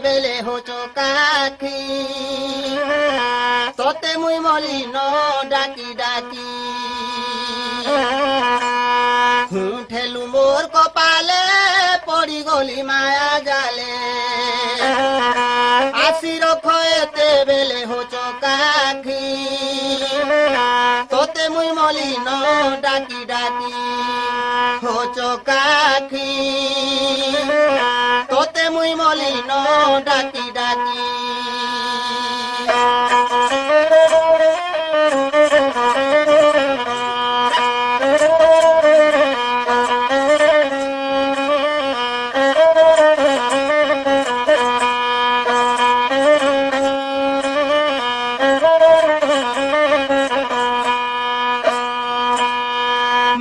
বেলে হোচো কাকি তোতে মুই মলিন ডাকি ডাকি ঠেলু মোর কপালে পড়ি গলি মায়া জালে আসি রখেতে বেলে হোচো কাকি তোতে মুই মলিন ডাকি ডাকি হোচো কাকি তোতে মুই মলিন ডাকি ডাকি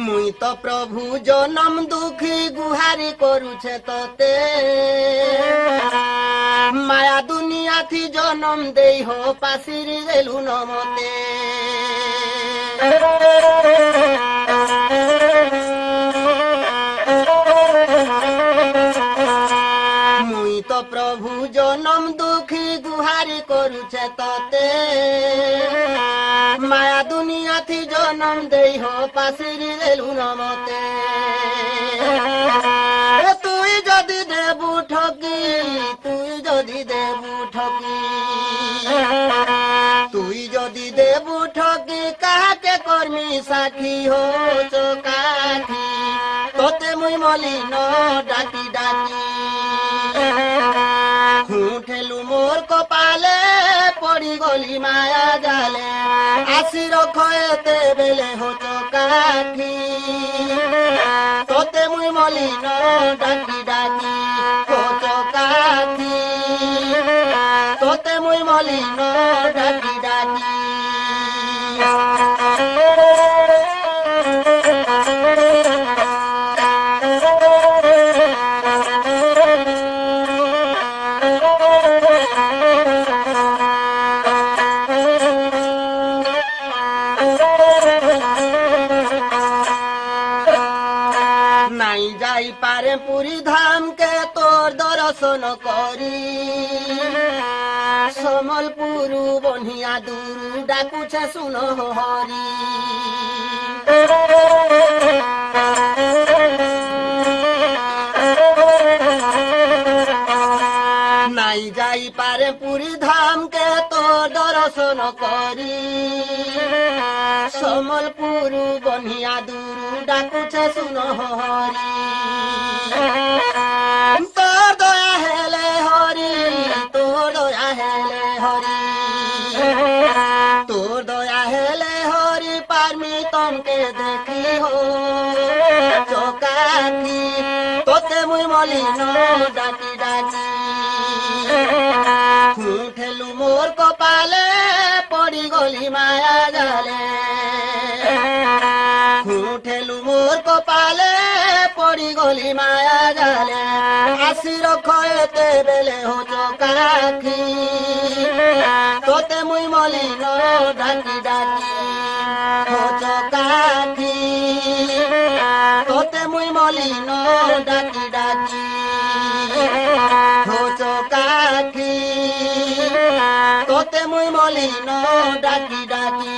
মুই তো প্রভু জনম দুঃখী গুহারি করুছে তোতে মায়া দুনিয়া থি জনম দেই হো পাশিরি গেলু নমতে মুই তো প্রভু জনম দুঃখী গুহারি করুছে তোতে মায়া দুনিয়া থি জনম দেই হো পাশিরি গেলু নমতে তুই যদি দেবু ঠকি তুই যদি দেবু ঠকি তুই যদি দেবু ঠকি কাকে কর্মী সাক্ষী হো চোকাঠি তোতে মুই মলিন ডাকি ডাকি ঠেলু মোর কপালে পড়ি গলি মায়া জালে আসি রখেতে বেলে হোচো কাঠি তোতে মুই মলিন ডাকি ডাকি হোচো কাঠি তোতে মুই মলিন ডাকি ডাকি নাই যাই পারে পুরী ধামকে তোর দর্শন করি সমলপুর বনিয়া দূর ডাকুছে শুন হরি নাই যাই পারে পুরী ধামকে তোর দর্শন করি সমলপুর বনিয়া দূর ডাকুছে শুন হরি তোর দয়া হেলে হরি তোর দয়া হেলে হরি তোর দয়া হেলে হরি পারমি তমকে দেখি হো চোকাকি তোতে মুই মলিন ডাকি ডাকি ঠেলু মোর কপালে পড়ি গলি মায়া জালে ঠেলু মোর কপালে পড়ি গলি মায়া জালে আসি রখেতে বেলে হোচো কাঠি তোতে মুই মলিন ডাকি ডাকি হোচো কাঠি তোতে মুই মলিন ডাকি ডাকি হোচো কাঠি তোতে মুই মলিন ডাকি ডাকি